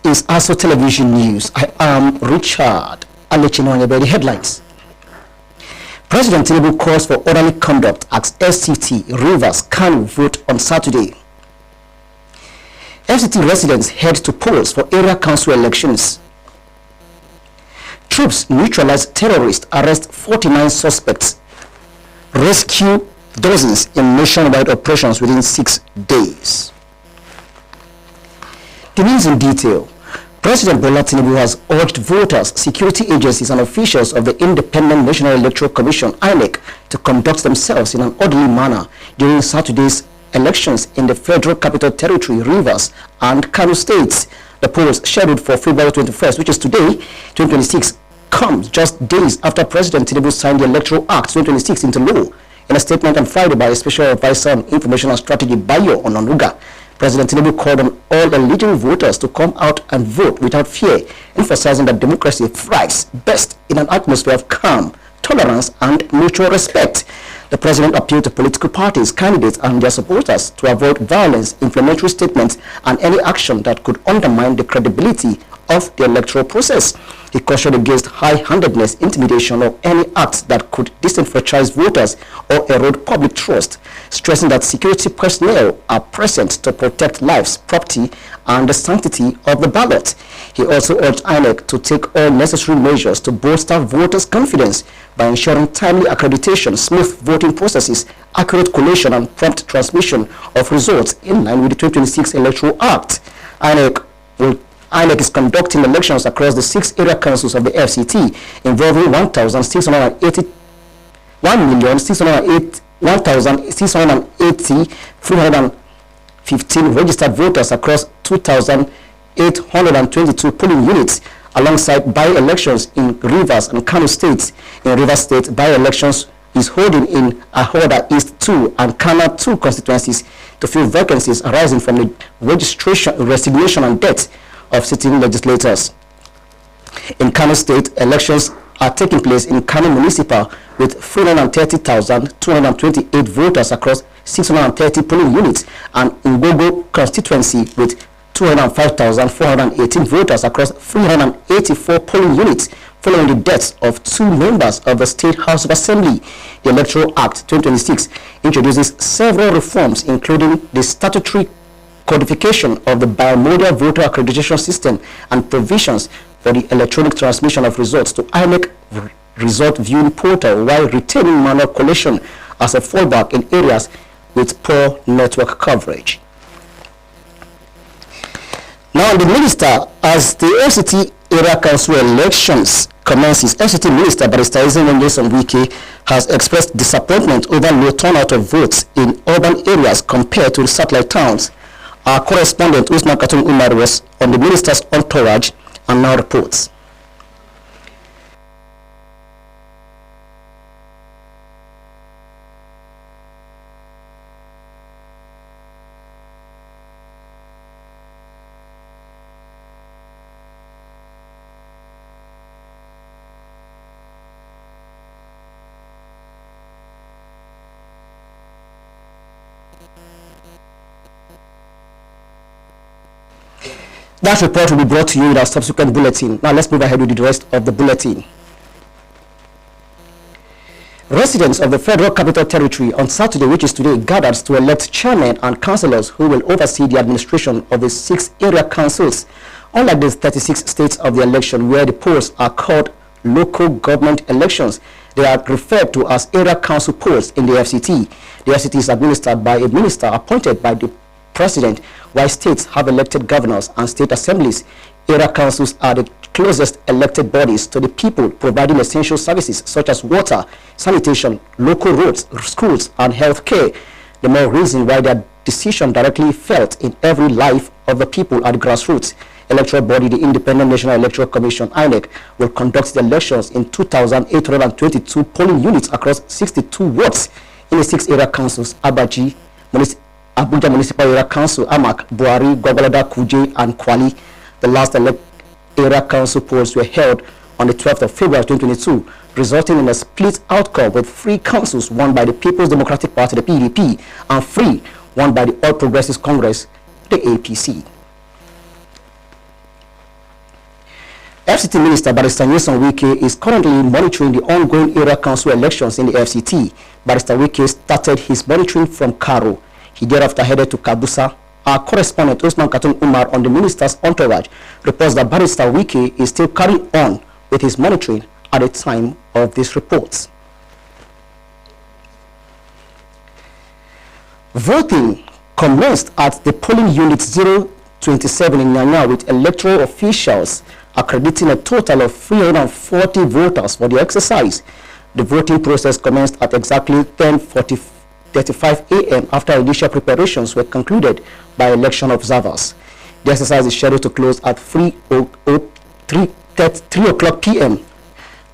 is ASO Television News. I am Richard. I'll let you know about the headlines. President Tinubu calls for orderly conduct at FCT Rivers Kano vote on Saturday. FCT residents head to polls for area council elections. Troops neutralize terrorists, arrest 49 suspects, rescue dozens in nationwide operations within 6 days. The news in detail. President Bola Tinubu has urged voters, security agencies and officials of the Independent National Electoral Commission (INEC) to conduct themselves in an orderly manner during Saturday's elections in the Federal Capital Territory, Rivers and Kano states. The polls scheduled for February 21st, which is today, 2026, comes just days after President Tinubu signed the Electoral Act 2026 into law. In a statement on Friday by a Special Advisor on Information and Strategy, Bayo Onanuga, President Tinubu called on all eligible voters to come out and vote without fear, emphasizing that democracy thrives best in an atmosphere of calm, tolerance, and mutual respect. The president appealed to political parties, candidates, and their supporters to avoid violence, inflammatory statements, and any action that could undermine the credibility of the electoral process. He cautioned against high-handedness, intimidation, or any acts that could disenfranchise voters or erode public trust, stressing that security personnel are present to protect lives, property, and the sanctity of the ballot. He also urged INEC to take all necessary measures to bolster voters' confidence by ensuring timely accreditation, smooth voting processes, accurate collation, and prompt transmission of results in line with the 2026 Electoral Act. INEC is conducting elections across the 6 area councils of the FCT, involving 1,680,315 registered voters across 2,822 polling units, alongside by-elections in Rivers and Kano states. In Rivers State, by-elections is holding in Ahoda East 2 and Kana 2 constituencies to fill vacancies arising from the resignation and death of sitting legislators. In Kano State, elections are taking place in Kano Municipal with 330,228 voters across 630 polling units, and in Gogo constituency with 205,418 voters across 384 polling units, following the deaths of 2 members of the State House of Assembly. The Electoral Act 2026 introduces several reforms, including the statutory codification of the bimodal voter accreditation system and provisions for the electronic transmission of results to INEC result viewing portal, while retaining manual collation as a fallback in areas with poor network coverage. Now, the minister, as the FCT area council elections commences, FCT Minister Barrister Ezenwonge Wike has expressed disappointment over low turnout of votes in urban areas compared to the satellite towns. Our correspondent Usman Katun Umar was on the minister's entourage and now reports. That report will be brought to you in our subsequent bulletin. Now let's move ahead with the rest of the bulletin. Residents of the Federal Capital Territory on Saturday, which is today, gathered to elect chairmen and councillors who will oversee the administration of the 6 area councils. Unlike the 36 states of the election, where the polls are called local government elections, they are referred to as area council polls in the FCT. The FCT is administered by a minister appointed by the president, while states have elected governors and state assemblies. Area councils are the closest elected bodies to the people, providing essential services such as water, sanitation, local roads, schools, and health care. The more reason why their decision directly felt in every life of the people at the grassroots. Electoral body, the Independent National Electoral Commission (INEC), will conduct the elections in 2,822 polling units across 62 wards in the 6 area councils: Abaji, Abuja Municipal Area Council, Amak, Buhari, Gwagwalada, Kuje, and Kwali. The last area council polls were held on the 12th of February 2022, resulting in a split outcome with 3 councils won by the People's Democratic Party, the PDP, and 3 won by the All Progressives Congress, the APC. FCT Minister Barrister Nyesom Wike is currently monitoring the ongoing area council elections in the FCT. Barrister Wike started his monitoring from Karo. He thereafter headed to Kabusa. Our correspondent Usman Katun Umar on the minister's entourage reports that Barrister Wike is still carrying on with his monitoring at the time of this report. Voting commenced at the polling unit 027 in Nyanya with electoral officials accrediting a total of 340 voters for the exercise. The voting process commenced at exactly 10:35 a.m. after initial preparations were concluded by election observers. The exercise is scheduled to close at 3 o'clock p.m.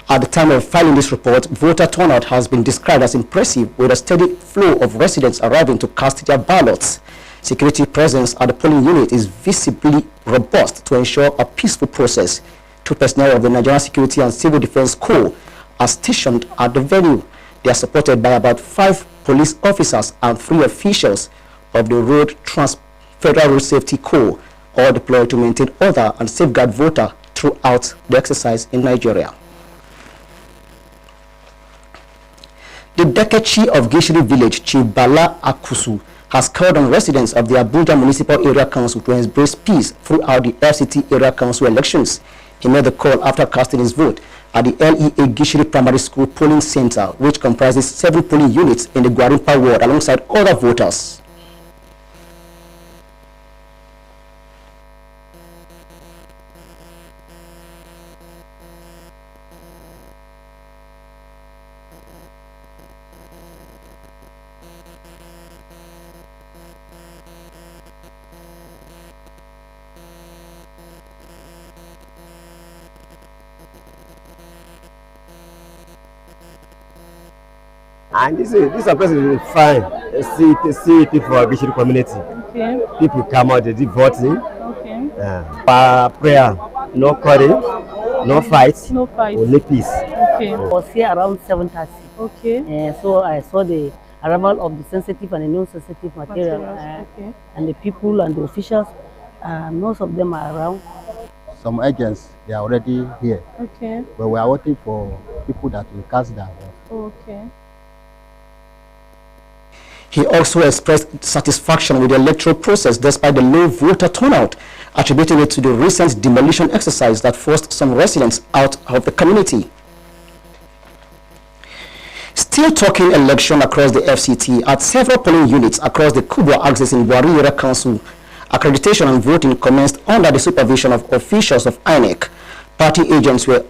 At the time of filing this report, voter turnout has been described as impressive, with a steady flow of residents arriving to cast their ballots. Security presence at the polling unit is visibly robust to ensure a peaceful process. 2 personnel of the Nigerian Security and Civil Defense Corps are stationed at the venue. They are supported by about 5 police officers and 3 officials of the Federal Road Safety Corps, all deployed to maintain order and safeguard voter throughout the exercise in Nigeria. The Dekechi of Gishiri Village, Chief Bala Akusu, has called on residents of the Abuja Municipal Area Council to embrace peace throughout the FCT Area Council elections. He made the call after casting his vote at the LEA Gishiri Primary School polling center, which comprises 7 polling units in the Gwarimpa ward alongside other voters. And this person is fine. See people of Gishiri community. Okay. People come out, they do voting. Okay. Prayer, no quarrel, no fight. No fight. Only peace. Okay. I was here around 7:30. Okay. So I saw the arrival of the sensitive and the non-sensitive material. Okay. And the people and the officials, most of them are around. Some agents, they are already here. Okay. But we are waiting for people that will cast their vote. Okay. He also expressed satisfaction with the electoral process despite the low voter turnout, attributing it to the recent demolition exercise that forced some residents out of the community. Still talking election across the FCT, at several polling units across the Kubwa axis in Buhari Area Council, accreditation and voting commenced under the supervision of officials of INEC. Party agents were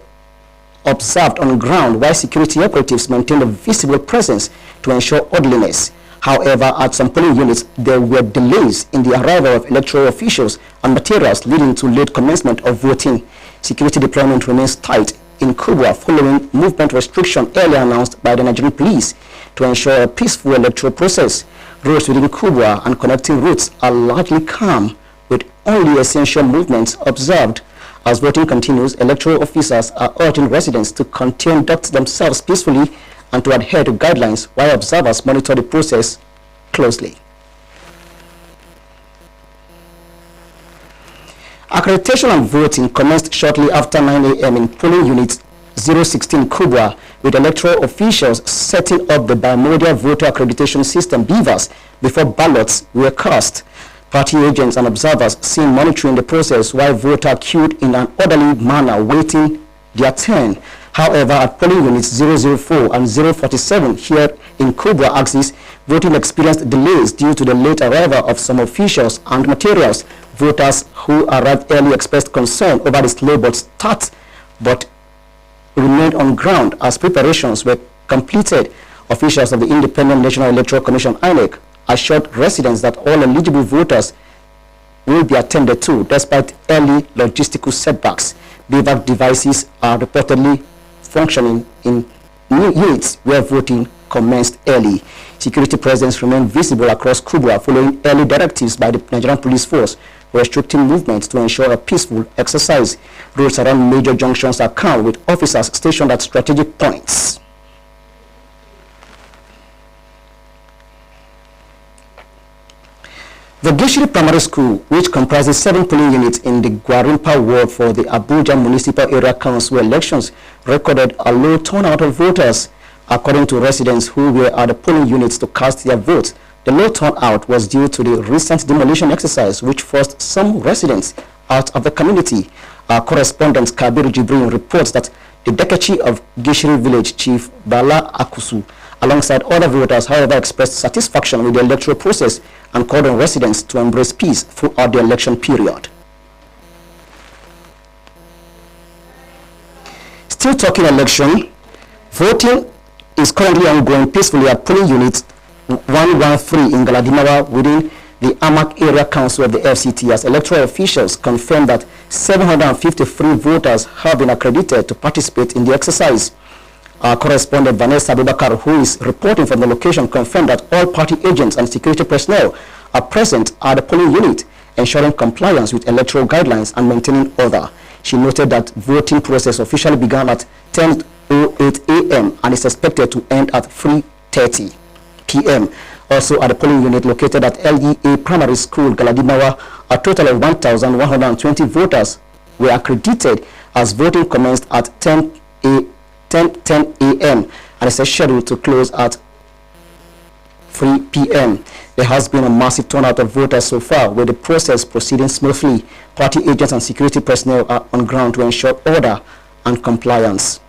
observed on ground while security operatives maintained a visible presence to ensure orderliness. However, at some polling units, there were delays in the arrival of electoral officials and materials, leading to late commencement of voting. Security deployment remains tight in Kubwa following movement restriction earlier announced by the Nigerian police to ensure a peaceful electoral process. Roads within Kubwa and connecting routes are largely calm, with only essential movements observed. As voting continues, electoral officers are urging residents to conduct themselves peacefully and to adhere to guidelines while observers monitor the process closely. Accreditation and voting commenced shortly after 9 a.m. in polling unit 016 Kubwa, with electoral officials setting up the bimodal voter accreditation system BVAS before ballots were cast. Party agents and observers seen monitoring the process while voters queued in an orderly manner waiting their turn. However, at polling units 004 and 047 here in Kubwa axis, voting experienced delays due to the late arrival of some officials and materials. Voters who arrived early expressed concern over the slow start, but remained on ground as preparations were completed. Officials of the Independent National Electoral Commission (INEC) assured residents that all eligible voters will be attended to despite early logistical setbacks. BVAS devices are reportedly functioning in units where voting commenced early. Security presence remained visible across Kubwa following early directives by the Nigerian Police Force restricting movements to ensure a peaceful exercise. Roads around major junctions are calm, with officers stationed at strategic points. The Gishiri Primary School, which comprises 7 polling units in the Gwarimpa ward for the Abuja Municipal Area Council elections, recorded a low turnout of voters. According to residents who were at the polling units to cast their votes, the low turnout was due to the recent demolition exercise, which forced some residents out of the community. Our correspondent Kabir Jibril reports that the Dekechi of Gishiri village chief Bala Akusu, alongside other voters, however, expressed satisfaction with the electoral process and called on residents to embrace peace throughout the election period. Still talking election, voting is currently ongoing peacefully at polling unit 113 in Galadimawa within the Amak Area Council of the FCT, as electoral officials confirmed that 753 voters have been accredited to participate in the exercise. Our correspondent Vanessa Abubakar, who is reporting from the location, confirmed that all party agents and security personnel are present at the polling unit, ensuring compliance with electoral guidelines and maintaining order. She noted that voting process officially began at 10:08 a.m. and is expected to end at 3:30 p.m. Also at the polling unit located at LEA Primary School, Galadimawa, a total of 1,120 voters were accredited as voting commenced at 10 a.m. and is scheduled to close at 3 p.m. There has been a massive turnout of voters so far, with the process proceeding smoothly. Party agents and security personnel are on ground to ensure order and compliance.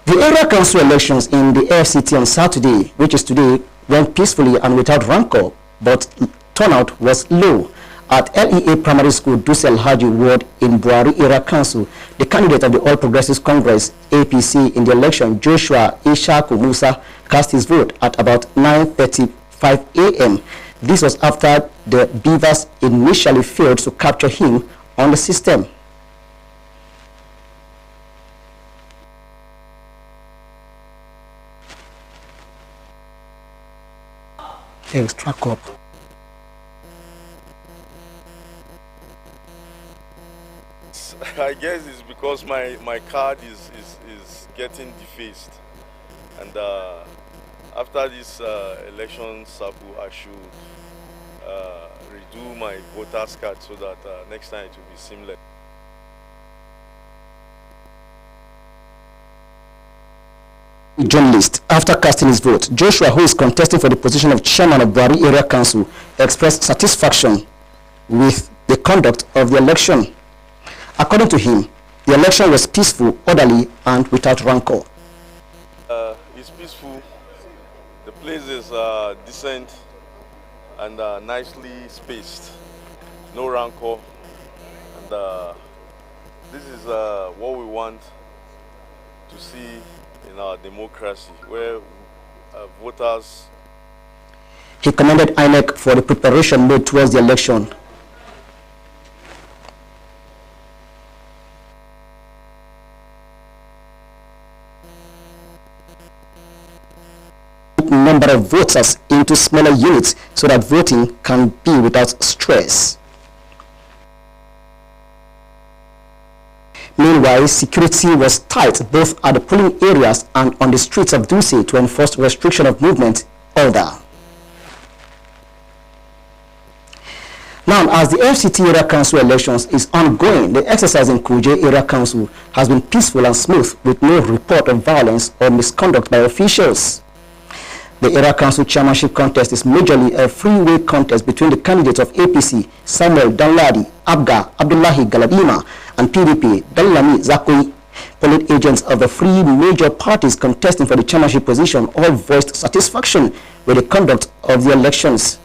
The area council elections in the FCT on Saturday, which is today, went peacefully and without rancor, but turnout was low. At LEA Primary School, Dusel Haji Ward in Buhari Area Council, the candidate of the All Progressives Congress, APC, in the election, Joshua Ishaku Musa, cast his vote at about 9:35 a.m. This was after the Beavers initially failed to capture him on the system. Extra cup. I guess it's because my card is getting defaced, and after this election cycle I should redo my voter's card so that next time it will be seamless. Journalist, after casting his vote, Joshua, who is contesting for the position of chairman of Buhari Area Council, expressed satisfaction with the conduct of the election. According to him, the election was peaceful, orderly, and without rancor. It's peaceful. The place is decent and nicely spaced. No rancor. And this is what we want to see in our democracy, where voters... He commended INEC for the preparation made towards the election. Number of voters into smaller units so that voting can be without stress. Meanwhile, security was tight both at the polling areas and on the streets of Duse to enforce restriction of movement order. Now, as the FCT Area Council elections is ongoing, the exercise in Kuje Area Council has been peaceful and smooth, with no report of violence or misconduct by officials. The Area Council chairmanship contest is majorly a freeway contest between the candidates of APC, Samuel Danladi, Abga Abdullahi Galadima, and PDP, Dalami Zakoi. Polling agents of the three major parties contesting for the chairmanship position all voiced satisfaction with the conduct of the elections.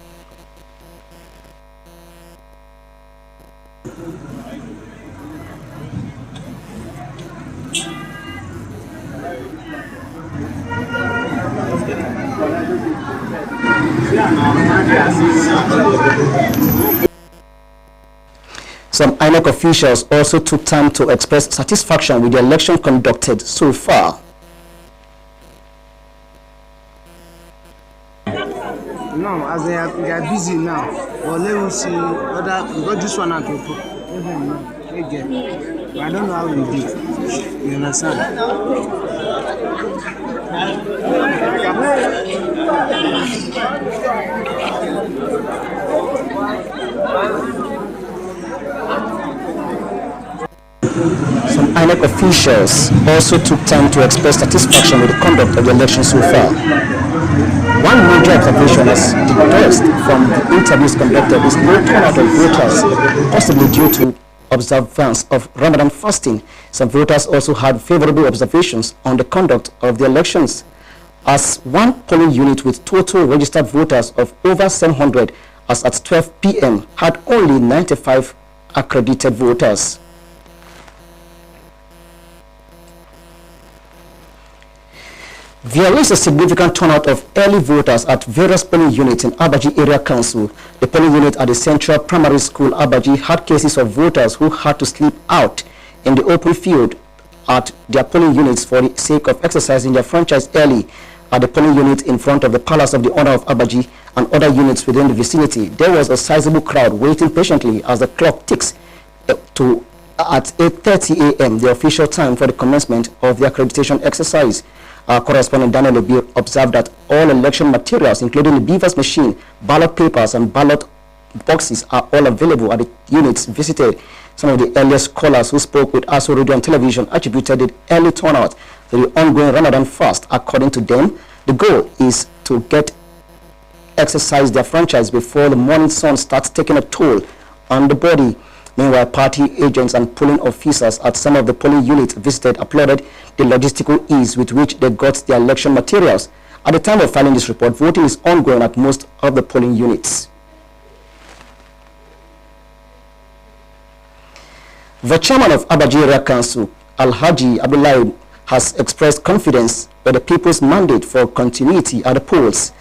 Some INEC officials also took time to express satisfaction with the election conducted so far. No, as they are busy now, but let me see whether we got this one out of again. But I don't know how you do. You understand? Some INEC officials also took time to express satisfaction with the conduct of the election so far. One major observation as deduced from the interviews conducted is no turnout of voters, possibly due to observance of Ramadan fasting. Some voters also had favorable observations on the conduct of the elections, as one polling unit with total registered voters of over 700 as at 12 p.m. had only 95 accredited voters. There is a significant turnout of early voters at various polling units in Abaji Area Council. The polling unit at the Central Primary School, Abaji, had cases of voters who had to sleep out in the open field at their polling units for the sake of exercising their franchise early. At the polling unit in front of the Palace of the Honor of Abaji and other units within the vicinity, there was a sizable crowd waiting patiently as the clock ticks at 8:30 a.m., the official time for the commencement of the accreditation exercise. Our correspondent Daniel Obi observed that all election materials, including the beavers machine, ballot papers, and ballot boxes, are all available at the units visited. Some of the earliest scholars who spoke with ASO Radio and Television attributed the early turnout to the ongoing Ramadan fast. According to them, the goal is to exercise their franchise before the morning sun starts taking a toll on the body. Meanwhile, party agents and polling officers at some of the polling units visited applauded the logistical ease with which they got their election materials. At the time of filing this report, voting is ongoing at most of the polling units. The chairman of Abaji Area Council, Alhaji Abdullahi, has expressed confidence that the people's mandate for continuity at the polls.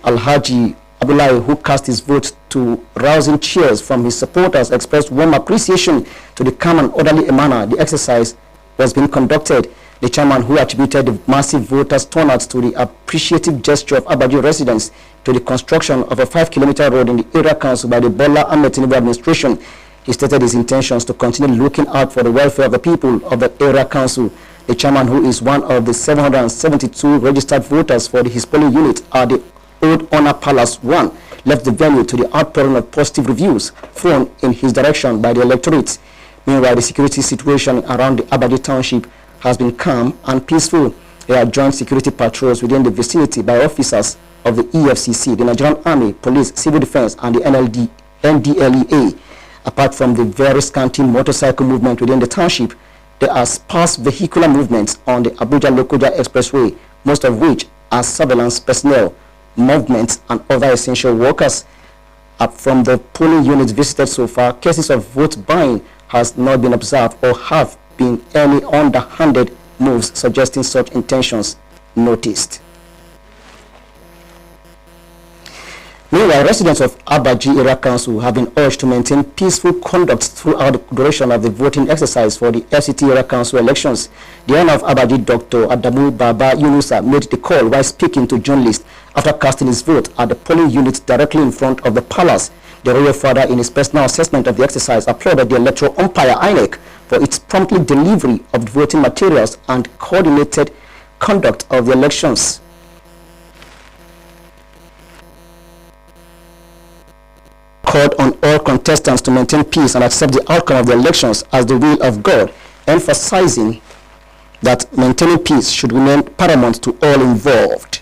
Alhaji Abdullahi, who cast his vote to rousing cheers from his supporters, expressed warm appreciation to the calm and orderly manner the exercise was being conducted. The chairman, who attributed the massive voters' turnout to the appreciative gesture of Abaji residents to the construction of a 5-kilometer road in the area council by the Bola Ahmed Tinubu administration, he stated his intentions to continue looking out for the welfare of the people of the area council. The chairman, who is one of the 772 registered voters for his polling unit at the Old Honor Palace 1, left the venue to the outpouring of positive reviews thrown in his direction by the electorate. Meanwhile, the security situation around the Abaji township has been calm and peaceful. There are joint security patrols within the vicinity by officers of the EFCC, the Nigerian Army, Police, Civil Defense, and the NDLEA. Apart from the very scanty motorcycle movement within the township, there are sparse vehicular movements on the Abuja-Lokoja Expressway, most of which are surveillance personnel, movements, and other essential workers. From the polling units visited so far, cases of vote buying has not been observed or have been any underhanded moves suggesting such intentions noticed. Meanwhile, residents of Abaji Area Council have been urged to maintain peaceful conduct throughout the duration of the voting exercise for the FCT Area Council elections. The owner of Abaji, Dr. Adamu Baba Yunusa, made the call while speaking to journalists after casting his vote at the polling unit directly in front of the palace. The royal father, in his personal assessment of the exercise, applauded the electoral umpire INEC for its promptly delivery of the voting materials and coordinated conduct of the elections. Called on all contestants to maintain peace and accept the outcome of the elections as the will of God, emphasizing that maintaining peace should remain paramount to all involved.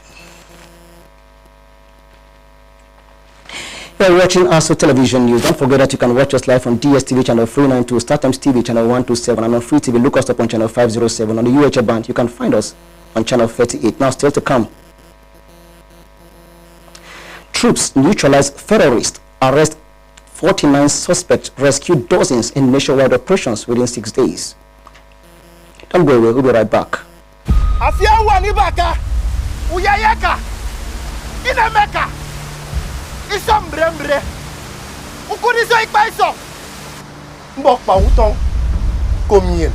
You are watching ASO Television News. Don't forget that you can watch us live on DSTV channel 392, StarTimes TV channel 127, and on Free TV. Look us up on channel 507. On the UHF band, you can find us on channel 38. Now, still to come. Troops neutralize terrorists, arrest 49 suspects, rescue dozens in nationwide operations within 6 days. Don't go away, we'll be right back. Afia wanibaka, uyayeka, inemeka, isambrembre, ukurizo ikpaiso, mbokpa uton, komien.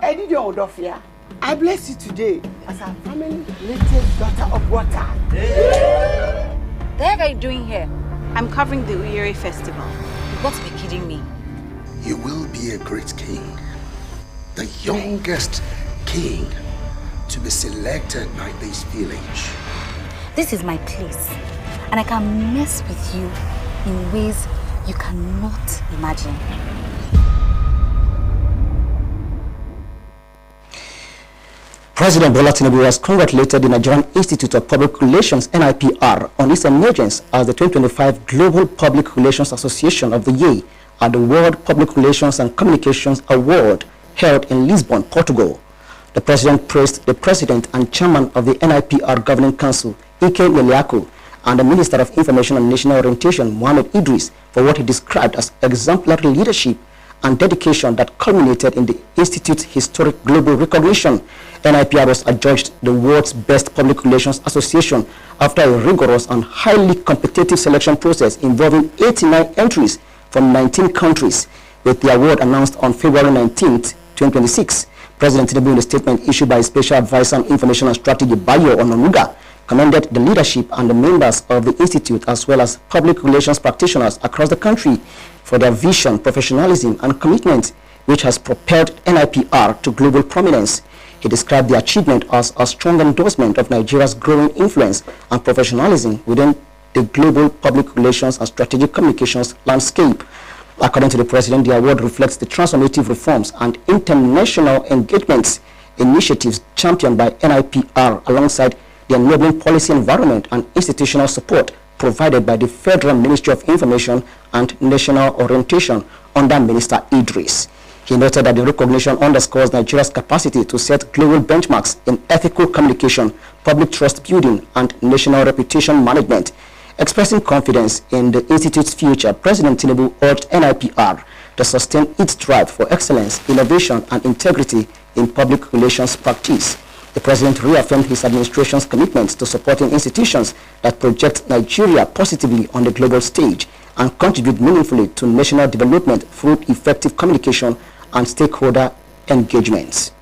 Edidio Odofia, I bless you today as our family latest daughter of water. The heck are you doing here? I'm covering the Uyere festival. You've got to be kidding me. you will be a great king, the youngest king to be selected by this village. This is my place, and I can mess with you in ways you cannot imagine. President Bola Tinubu has congratulated the Nigerian Institute of Public Relations, NIPR, on its emergence as the 2025 Global Public Relations Association of the Year at the World Public Relations and Communications Award held in Lisbon, Portugal. The president praised the president and chairman of the NIPR Governing Council, Ike Meliako, and the Minister of Information and National Orientation, Mohammed Idris, for what he described as exemplary leadership and dedication that culminated in the Institute's historic global recognition. NIPR was adjudged the world's best public relations association after a rigorous and highly competitive selection process involving 89 entries from 19 countries, with the award announced on February 19, 2026. President Tinubu, in a statement issued by Special Advisor on Information and Strategy, Bayo Ononuga, commended the leadership and the members of the Institute as well as public relations practitioners across the country for their vision, professionalism, and commitment, which has propelled NIPR to global prominence. He described the achievement as a strong endorsement of Nigeria's growing influence and professionalism within the global public relations and strategic communications landscape. According to the president, the award reflects the transformative reforms and international engagements initiatives championed by NIPR alongside the enabling policy environment and institutional support provided by the Federal Ministry of Information and National Orientation under Minister Idris. He noted that the recognition underscores Nigeria's capacity to set global benchmarks in ethical communication, public trust building, and national reputation management. Expressing confidence in the Institute's future, President Tinubu urged NIPR to sustain its drive for excellence, innovation, and integrity in public relations practice. The president reaffirmed his administration's commitment to supporting institutions that project Nigeria positively on the global stage and contribute meaningfully to national development through effective communication and stakeholder engagements.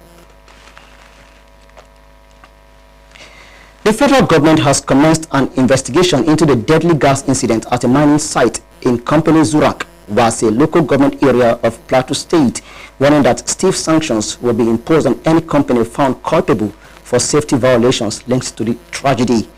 The federal government has commenced an investigation into the deadly gas incident at a mining site in Company Zurak, Wase, local government area of Plateau State, warning that stiff sanctions will be imposed on any company found culpable for safety violations linked to the tragedy.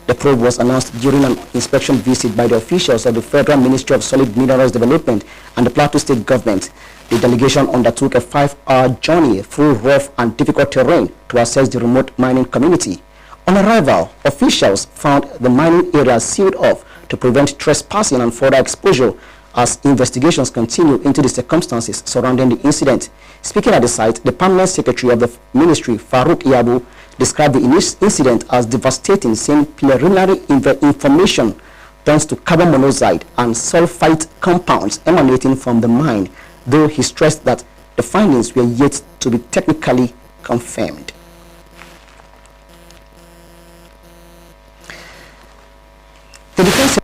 The probe was announced during an inspection visit by the officials of the Federal Ministry of Solid Minerals Development and the Plateau State government. The delegation undertook a 5-hour journey through rough and difficult terrain to assess the remote mining community. On arrival, officials found the mining area sealed off to prevent trespassing and further exposure as investigations continue into the circumstances surrounding the incident. Speaking at the site, the permanent secretary of the ministry, Farouk Yabu, described the incident as devastating, saying preliminary information points to carbon monoxide and sulfite compounds emanating from the mine, though he stressed that the findings were yet to be technically confirmed. The defense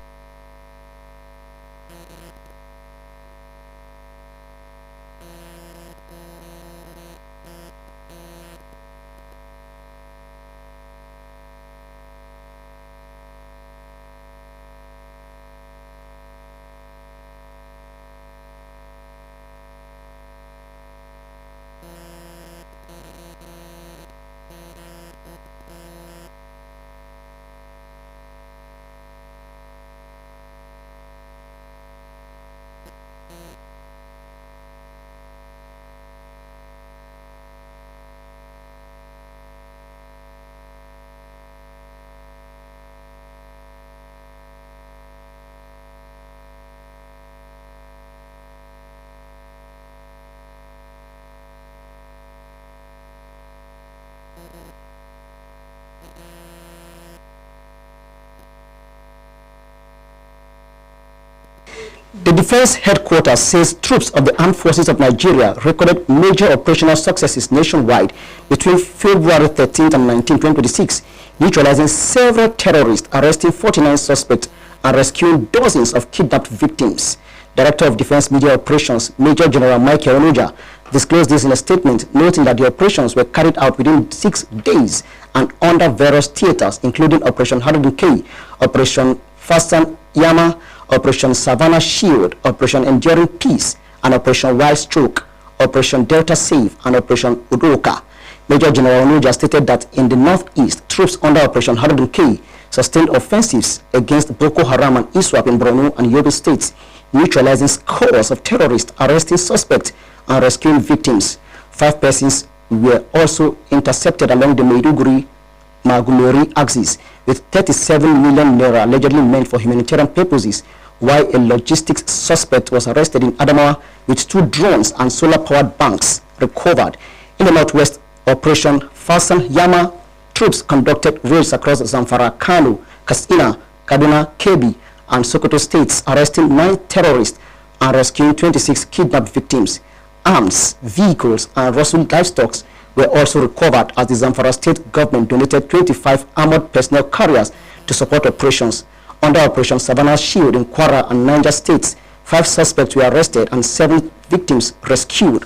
The Defense Headquarters says troops of the Armed Forces of Nigeria recorded major operational successes nationwide between February 13th and 19, 2026, neutralizing several terrorists, arresting 49 suspects, and rescuing dozens of kidnapped victims. Director of Defense Media Operations, Major General Michael Onoja, disclosed this in a statement, noting that the operations were carried out within 6 days and under various theaters, including Operation Harudin K, Operation Fasan Yama, Operation Savannah Shield, Operation Enduring Peace, and Operation Wild Stroke, Operation Delta Save, and Operation Udoka. Major General Onuja stated that in the northeast, troops under Operation Harden K sustained offensives against Boko Haram and ISWAP in Borno and Yobe states, neutralizing scores of terrorists, arresting suspects, and rescuing victims. 5 persons were also intercepted along the Maiduguri-Magulori axis, with 37 million naira allegedly meant for humanitarian purposes, while a logistics suspect was arrested in Adamawa with 2 drones and solar-powered banks recovered. In the northwest, Operation Fasan Yama, troops conducted raids across Zamfara, Kano, Katsina, Kaduna, Kebbi, and Sokoto states, arresting 9 terrorists and rescuing 26 kidnapped victims. Arms, vehicles, and rustled livestock were also recovered as the Zamfara state government donated 25 armored personnel carriers to support operations. Under Operation Savannah Shield in Kwara and Niger states, 5 suspects were arrested and 7 victims rescued.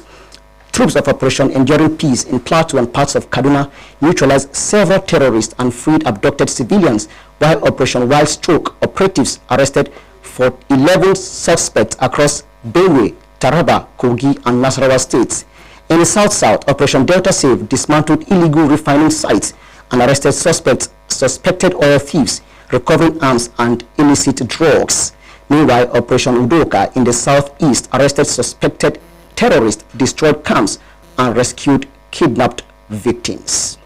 Troops of Operation Enduring Peace in Plateau and parts of Kaduna neutralized several terrorists and freed abducted civilians, while Operation Wild Stroke operatives arrested 11 suspects across Benue, Taraba, Kogi, and Nasarawa states. In the South-South, Operation Delta Save dismantled illegal refining sites and arrested suspected oil thieves, recovering arms and illicit drugs. Meanwhile, Operation Udoka in the Southeast arrested suspected terrorists, destroyed camps, and rescued kidnapped victims.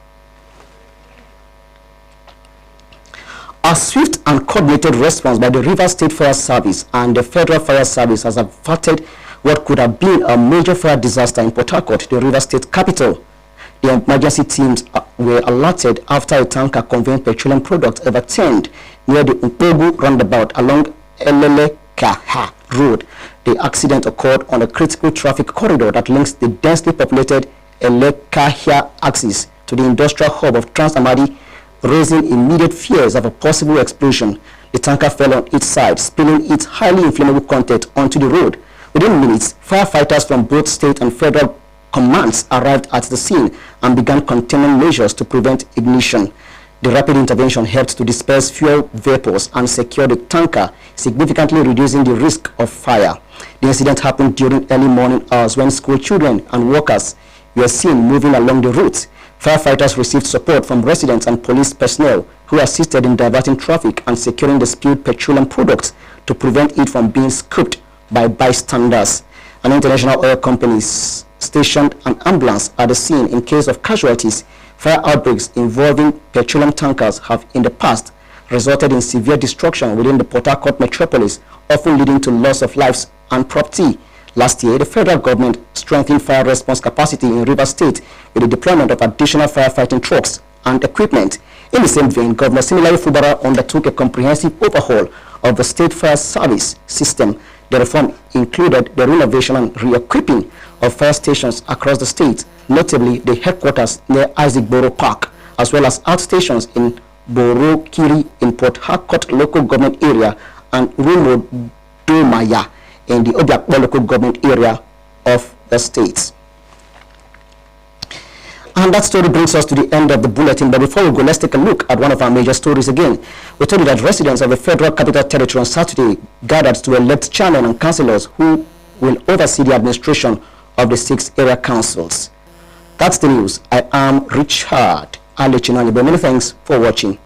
A swift and coordinated response by the Rivers State Fire Service and the Federal Fire Service has averted what could have been a major fire disaster in Port Harcourt, the Rivers State capital. The emergency teams were alerted after a tanker conveying petroleum products overturned near the Umpogu roundabout along Elele-Kaha Road. The accident occurred on a critical traffic corridor that links the densely populated Elele-Kahia axis to the industrial hub of Trans-Amadi, raising immediate fears of a possible explosion. The tanker fell on its side, spilling its highly inflammable content onto the road. Within minutes, firefighters from both state and federal commands arrived at the scene and began containment measures to prevent ignition. The rapid intervention helped to disperse fuel vapors and secure the tanker, significantly reducing the risk of fire. The incident happened during early morning hours when school children and workers were seen moving along the route. Firefighters received support from residents and police personnel who assisted in diverting traffic and securing the spilled petroleum products to prevent it from being scooped by bystanders. An international oil company stationed an ambulance at the scene in case of casualties. Fire outbreaks involving petroleum tankers have in the past resulted in severe destruction within the Port Harcourt metropolis, often leading to loss of lives and property. Last year, the federal government strengthened fire response capacity in Rivers State with the deployment of additional firefighting trucks and equipment. In the same vein, Governor Similari Fubara undertook a comprehensive overhaul of the state fire service system. The reform included the renovation and re-equipping of fire stations across the state, notably the headquarters near Isaac Boro Park, as well as outstations in Borokiri in Port Harcourt local government area and Rumo Domaya in the Obiakpo local government area of the state. And that story brings us to the end of the bulletin. But before we go, let's take a look at one of our major stories again. We told you that residents of the Federal Capital Territory on Saturday gathered to elect chairmen and councillors who will oversee the administration of the 6 area councils. That's the news. I am Richard Alechinani. Many thanks for watching.